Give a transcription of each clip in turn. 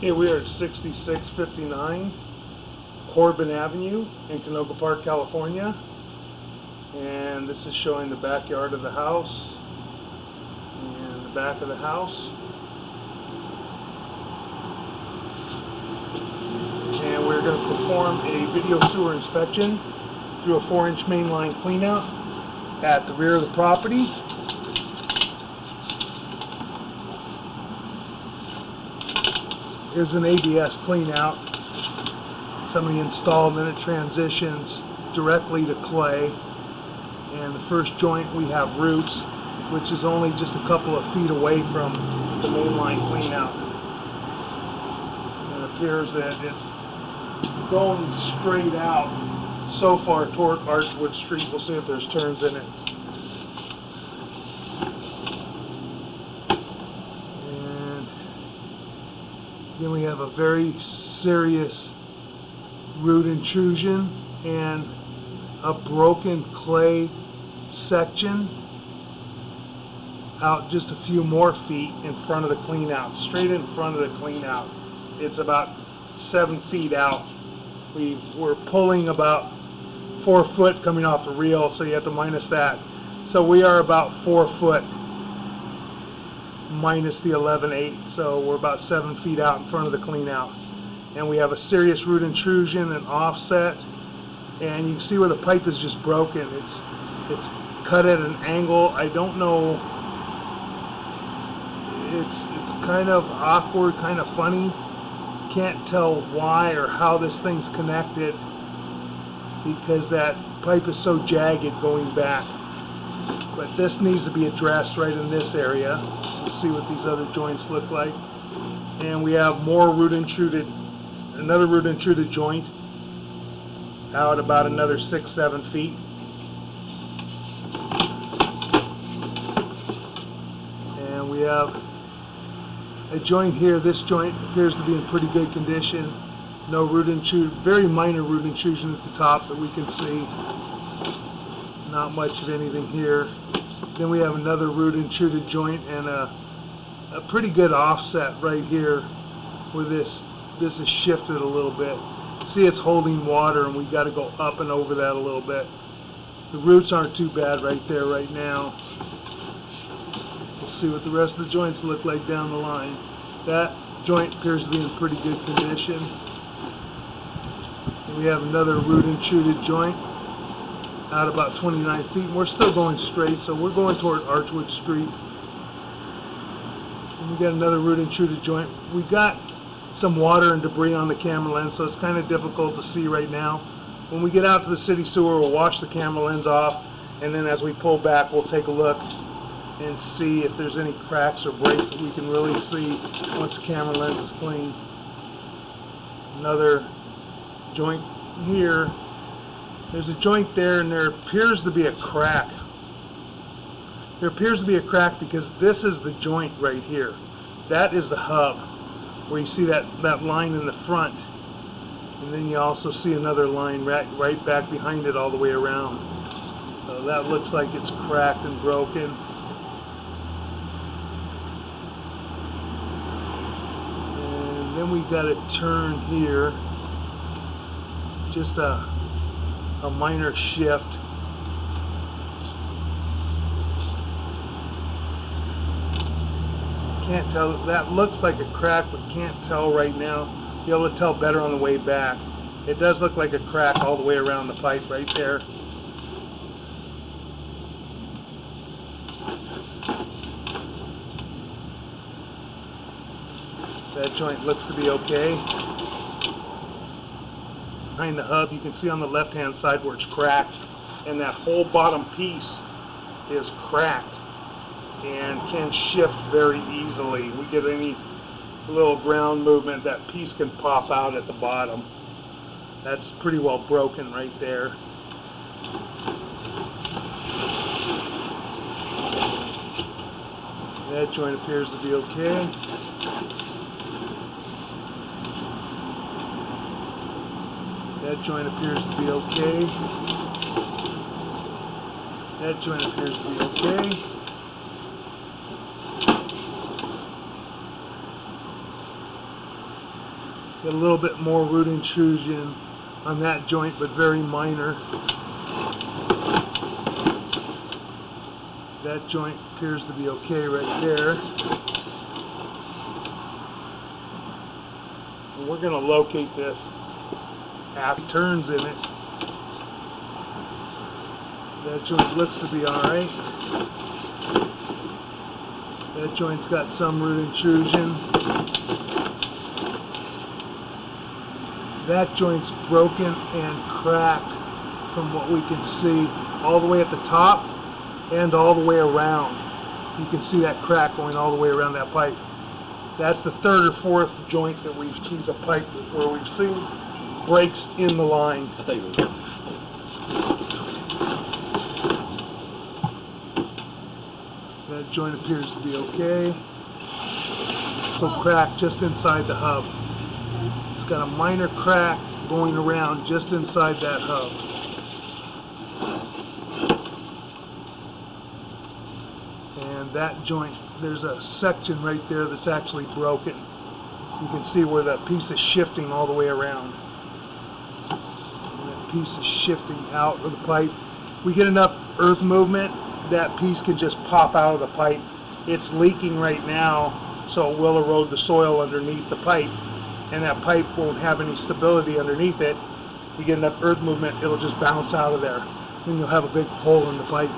Okay, we are at 6659 Corbin Avenue in Canoga Park, California. And this is showing the backyard of the house and the back of the house. And we're going to perform a video sewer inspection through a 4-inch mainline cleanout at the rear of the property. Here's an ABS cleanout. Somebody installed, and then it transitions directly to clay. And the first joint we have roots, which is only just a couple of feet away from the mainline cleanout. It appears that it's going straight out so far toward Archwood Street. We'll see if there's turns in it. Then we have a very serious root intrusion and a broken clay section out just a few more feet in front of the cleanout, straight in front of the cleanout. It's about 7 feet out. We're pulling about 4 foot coming off the reel, so you have to minus that. So we are about 4 foot minus the 11/8, so we're about 7 feet out in front of the cleanout. And we have a serious root intrusion and offset, and you can see where the pipe is just broken. It's cut at an angle. I don't know, it's kind of awkward, kind of funny. Can't tell why or how this thing's connected, because that pipe is so jagged going back. But this needs to be addressed right in this area. We'll see what these other joints look like. And we have more another root intruded joint out about another 6-7 feet. And we have a joint here. This joint appears to be in pretty good condition. No root intrusion, very minor root intrusion at the top that we can see. Not much of anything here. Then we have another root intruded joint and a pretty good offset right here where this is shifted a little bit. See, it's holding water, and we got to go up and over that a little bit. The roots aren't too bad right there right now. We'll see what the rest of the joints look like down the line. That joint appears to be in pretty good condition. And we have another root intruded joint out about 29 feet. And we're still going straight, so we're going toward Archwood Street. And we got another root intruded joint. We got some water and debris on the camera lens, so it's kind of difficult to see right now. When we get out to the city sewer, we'll wash the camera lens off, and then as we pull back, we'll take a look and see if there's any cracks or breaks that we can really see once the camera lens is clean. Another joint here. There's a joint there, and there appears to be a crack. There appears to be a crack because this is the joint right here. That is the hub, where you see that line in the front. And then you also see another line right back behind it all the way around. So that looks like it's cracked and broken. And then we got a turn here. Just a minor shift. Can't tell. That looks like a crack, but can't tell right now. You'll be able to tell better on the way back. It does look like a crack all the way around the pipe right there. That joint looks to be okay. Behind the hub, you can see on the left-hand side where it's cracked, and that whole bottom piece is cracked and can shift very easily. We get any little ground movement, that piece can pop out at the bottom. That's pretty well broken right there. That joint appears to be okay. That joint appears to be okay. That joint appears to be okay. Get a little bit more root intrusion on that joint, but very minor. That joint appears to be okay right there. And we're going to locate this half turns in it. That joint looks to be alright. That joint's got some root intrusion. That joint's broken and cracked from what we can see all the way at the top and all the way around. You can see that crack going all the way around that pipe. That's the third or fourth joint that we've seen a pipe where we've seen breaks in the line. That joint appears to be okay. So crack just inside the hub. It's got a minor crack going around just inside that hub. And that joint, there's a section right there that's actually broken. You can see where that piece is shifting all the way around. And that piece is shifting out of the pipe. We get enough earth movement, that piece can just pop out of the pipe. It's leaking right now, so it will erode the soil underneath the pipe, and that pipe won't have any stability underneath it. We get enough earth movement, it'll just bounce out of there. Then you'll have a big hole in the pipe.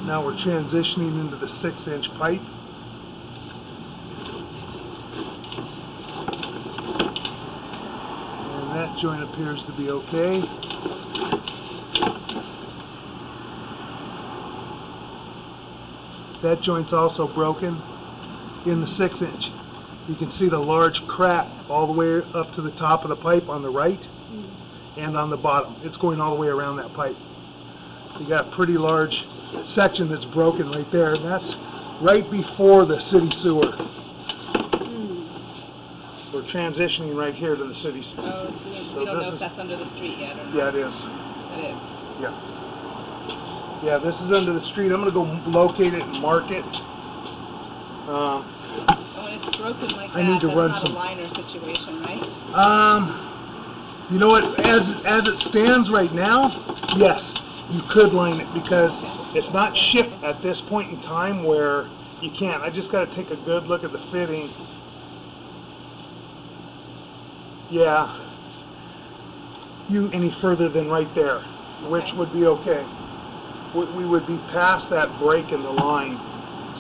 Now we're transitioning into the 6-inch pipe. And that joint appears to be okay. That joint's also broken in the 6-inch. You can see the large crack all the way up to the top of the pipe on the right and on the bottom. It's going all the way around that pipe. You got a pretty large section that's broken right there, and that's right before the city sewer. We're transitioning right here to the city sewer. Oh, so we don't know if that's under the street yet or not. Yeah, it is. It is. Yeah. Yeah, this is under the street. I'm going to go locate it and mark it. When it's broken like that, I need to that's run not some a liner situation, right? You know what? As it stands right now, yes, you could line it because it's not shipped at this point in time where you can't. I just got to take a good look at the fitting. Yeah. Any further than right there, which would be okay. We would be past that break in the line,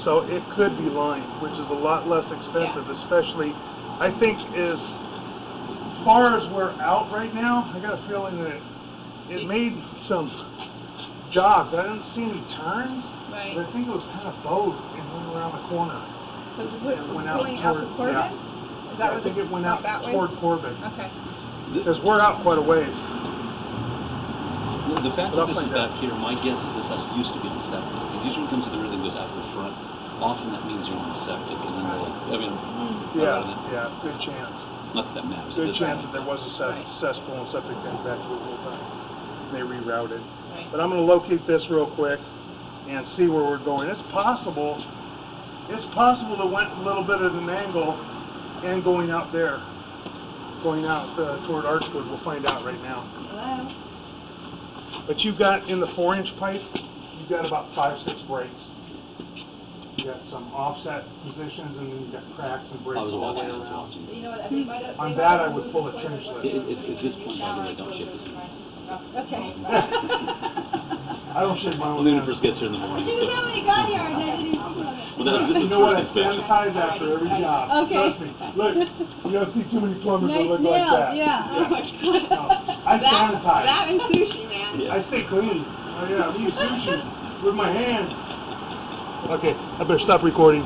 so it could be lined, which is a lot less expensive, especially, I think, as far as we're out right now, I got a feeling that it made some jogs. I didn't see any turns, Right. but I think it was kind of bowed and went around the corner. So is it Went out going out to toward- Corbin? yeah. Is that I think it went out that way? toward Corbin, Okay. because we're out quite a ways. The fact But I'll that this find is out. back here, my guess is this house used to be on septic. Because usually when it comes to the river that goes out the front, often that means you're on septic. And then they're like, I mean, Yeah, good chance. not that that matters. Good but- chance that there was a Right. cesspool and septic tank back here the whole time. They rerouted. Right. But I'm going to locate this real quick and see where we're going. It's possible to went a little bit at an angle and going out there. Going out toward Archwood. We'll find out right now. Hello? But you've got, in the 4-inch pipe, you've got about 5-6 breaks. You got some offset positions, and then you've got cracks and breaks I was all the way watching, I was around. watching. You know what, they might have... On that, I would pull a trench At lift. this point, by the way, don't shake this. Okay. I don't shake my own Only when it hands. first gets here in the morning. You know when you got here, I didn't even think of it. Well, this You is know what? I first inspection. sanitize after every job. Okay. Trust me. Look, you don't see too many plumbers that Nice look like nails, that. yeah. Oh my God. No, I sanitize. That and sushi, man. Yeah. I stay clean. Oh yeah, I eat sushi with my hands. Okay, I better stop recording.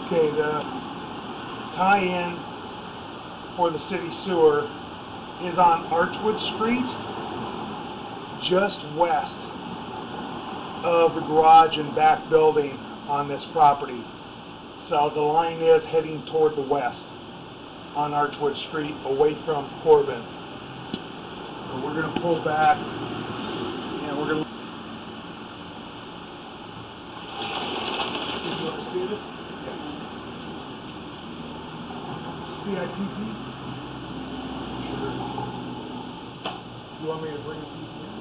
Okay, the tie-in for the city sewer is on Archwood Street, just west of the garage and back building on this property. So the line is heading toward the west on Archwood Street, away from Corbin. So we're going to pull back, and we're going to... You want to see this? Yeah. CIPP? Sure. You want me to bring a piece in?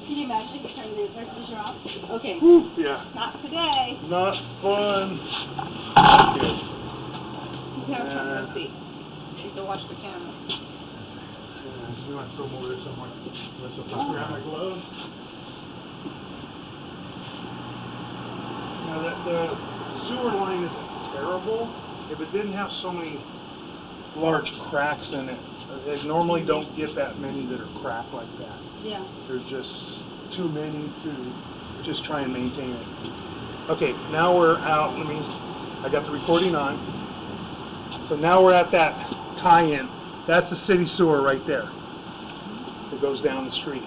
Can you imagine if you turn the air conditioner off? Okay. Whew, yeah. Not today. Not fun. Okay. You can't turn the seat. You have to watch the camera. Yeah, we might throw them over there somewhere. Unless I'll grab my gloves. Now the sewer line isn't terrible if it didn't have so many large cracks in it. They normally don't get that many that are cracked like that. Yeah. There's just too many to just try and maintain it. Okay, now we're out. I got the recording on. So now we're at that tie-in. That's the city sewer right there. It goes down the street.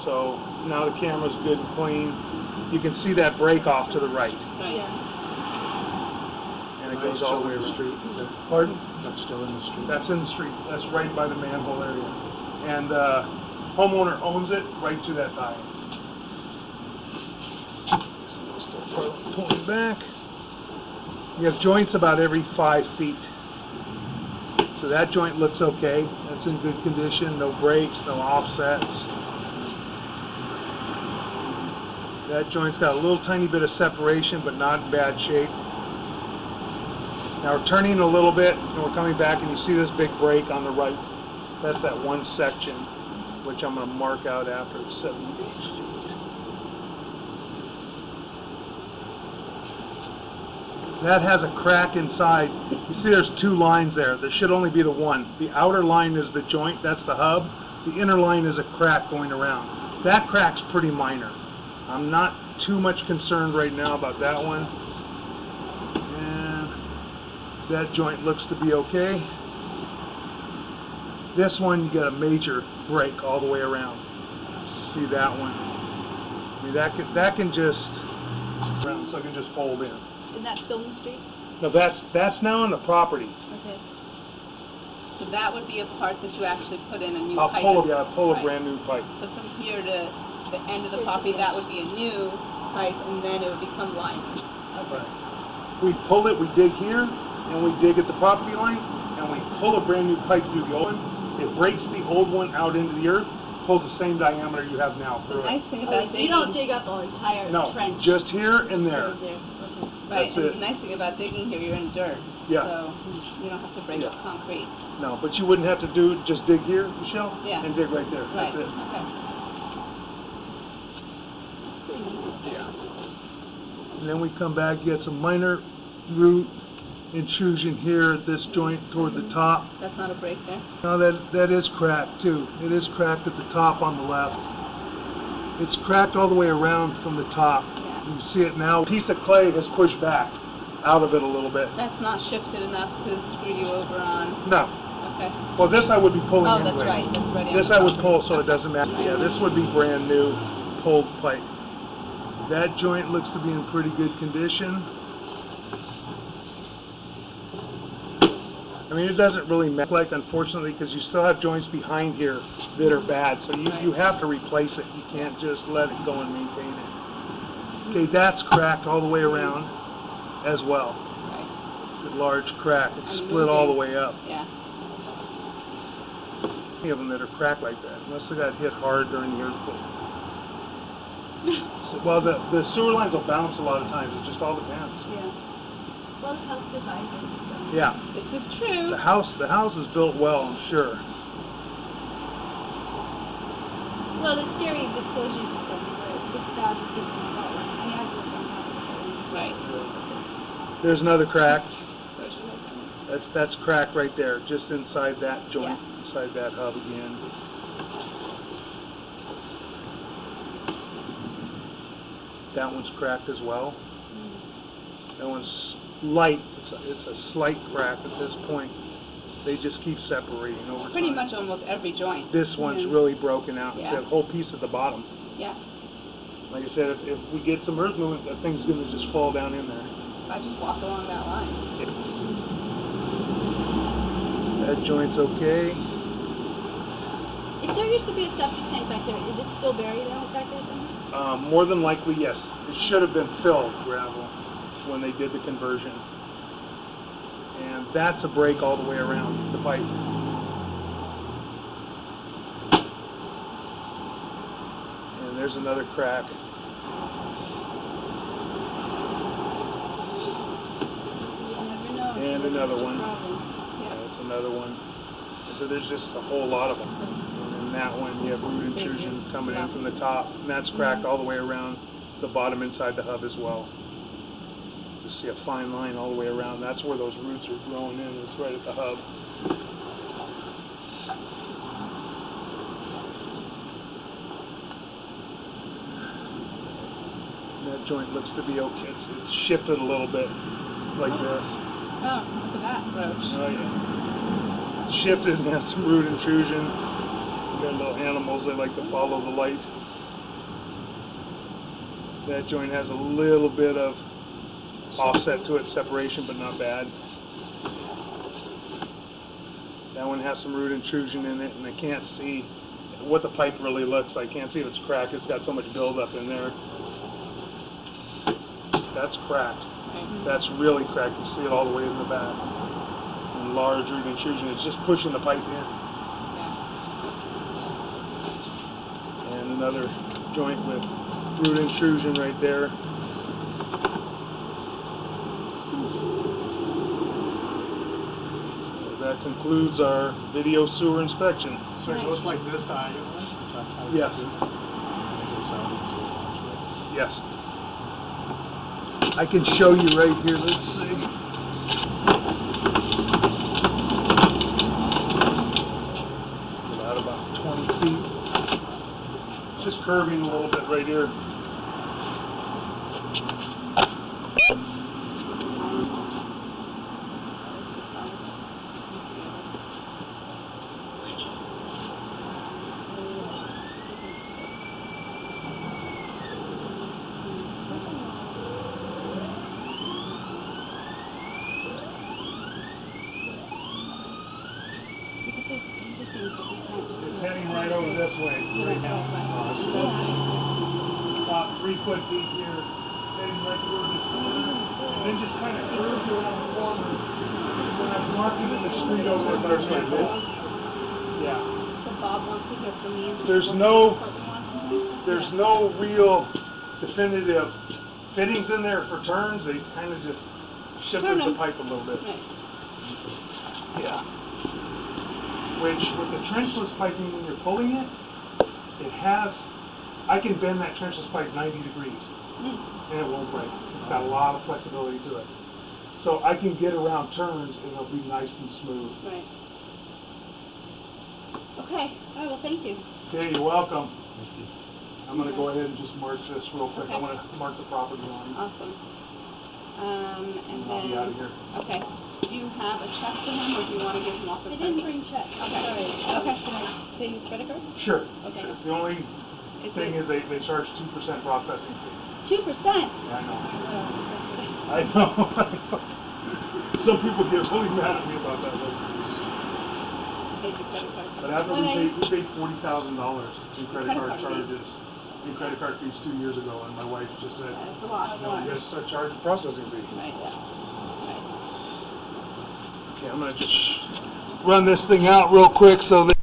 So now the camera's good and clean. You can see that break off to the right. Yeah. And it goes all the way around. Street. Pardon? That's still in the street. That's in the street. That's right by the manhole area. And homeowner owns it right to that tie. Pulling back. You have joints about every 5 feet. So that joint looks okay. That's in good condition. No breaks, no offsets. That joint's got a little tiny bit of separation, but not in bad shape. Now we're turning a little bit, and we're coming back, and you see this big break on the right. That's that one section, which I'm going to mark out after the 78. That has a crack inside. You see there's two lines there. There should only be the one. The outer line is the joint, that's the hub. The inner line is a crack going around. That crack's pretty minor. I'm not too much concerned right now about that one. And that joint looks to be okay. This one, you got a major break all the way around. See that one? I mean, that can just, so it can just fold in. Is that still in the street? No, that's now on the property. Okay. So that would be a part that you actually put in a new I'll pipe. pull a Right. brand new pipe. So from here to the end of the property, that would be a new pipe, and then it would become line. Okay. Right. We pull it, we dig here, and we dig at the property line, and we pull a brand new pipe through the old one. It breaks the old one out into the earth, pulls the same diameter you have now The through nice it. thing about You don't dig up the entire No, trench. just here and there. There. Okay. right, that's and it. the nice thing about digging here, you're in dirt. Yeah. So you don't have to break Yeah. up concrete. No, but you wouldn't have to just dig here, Michelle, Yeah. and dig right there. Right. That's it. Okay. Yeah. And then we come back, get some minor root intrusion here at this joint toward the top. That's not a break there. No, that is cracked too. It is cracked at the top on the left. It's cracked all the way around from the top. Yeah. You see it now. A piece of clay has pushed back out of it a little bit. That's not shifted enough to screw you over on. No. Okay. Well, this I would be pulling Oh, that's anyway. right. That's right. This I would pull, so it doesn't matter. Yeah, this would be brand new, pulled pipe. That joint looks to be in pretty good condition. I mean, it doesn't really matter, like, unfortunately, because you still have joints behind here that are bad, so you have to replace it. You can't just let it go and maintain it. Okay, that's cracked all the way around as well. Right. A large crack. It's And split all the moving. way up. Yeah. Any of them that are cracked like that, unless they got hit hard during the earthquake. Well, the sewer lines will bounce a lot of times. It just all depends. Yeah. Well, the house divided. So. Yeah. This is true. The house is built well, I'm sure. Well, the scary disclosures and stuff, it's bad to think about. I mean, I've lived on that. Right. There's another crack. Where's your husband? That's cracked right there, just inside that joint, Yeah. inside that hub again. That one's cracked as well. That one's light. It's a slight crack at this point. They just keep separating over Pretty time. much almost every joint. This one's Yeah. really broken out. Yeah. That whole piece at the bottom. Yeah. Like I said, if we get some earth movement, that thing's going to just fall down in there. If I just walk along that line. That joint's okay. If there used to be a septic tank back there, is it still buried out back there somewhere? More than likely, yes. It should have been filled gravel when they did the conversion. And that's a break all the way around the pipe. And there's another crack. You never know. And another one. Problem. That's another one. So there's just a whole lot of them. And in that one, you have root intrusion coming in from the top, and that's cracked all the way around the bottom inside the hub as well. You see a fine line all the way around. That's where those roots are growing in. It's right at the hub. And that joint looks to be okay. It's shifted a little bit, like this. Oh, look at that roach. Oh, yeah. Shifted and has some root intrusion. You got little animals, they like to follow the light. That joint has a little bit of offset to it, separation, but not bad. That one has some root intrusion in it, and I can't see what the pipe really looks like. I can't see if it's cracked. It's got so much buildup in there. That's cracked. That's really cracked. You see it all the way in the back. And large root intrusion. It's just pushing the pipe in. Yeah. And another joint with root intrusion right there. That concludes our video sewer inspection. So it goes like this diagonally? Yes. Yes. I can show you right here, let's see. About 20 feet. Just curving a little bit right here. It's heading right over this way right now. About 3 foot deep here, heading right towards this corner, and then just kind of curves around the corner. When I'm marking the street over at our side. Yeah. So Bob wants to hear from me. There's no real definitive fittings in there for turns. They kind of just shifted the pipe a little bit. Right. Yeah. Which, with the trenchless piping, when you're pulling it, I can bend that trenchless pipe 90 degrees, and it won't break. It's got a lot of flexibility to it. So I can get around turns, and it'll be nice and smooth. Right. Okay. All right, well, thank you. Okay, you're welcome. I'm going to go ahead and just mark this real quick. I Okay. want to mark the property line. Awesome. And I'll be out of then, here. okay. Do you have a check for him, or do you want to give him off the I didn't bring check. Okay. Sorry. Okay. Can I pay you credit card? Sure. Okay. The only thing is they charge 2% processing fee. 2%. Yeah, I know. I know. Some people get really mad at me about that. Paid your credit card. But after we paid $40,000 in credit Credit card card fee. charges, in credit card fees 2 years ago, and my wife just said, That's a lot. no, you gotta start charging processing fee. Right, yeah. Right. Okay, I'm gonna just run this thing out real quick so that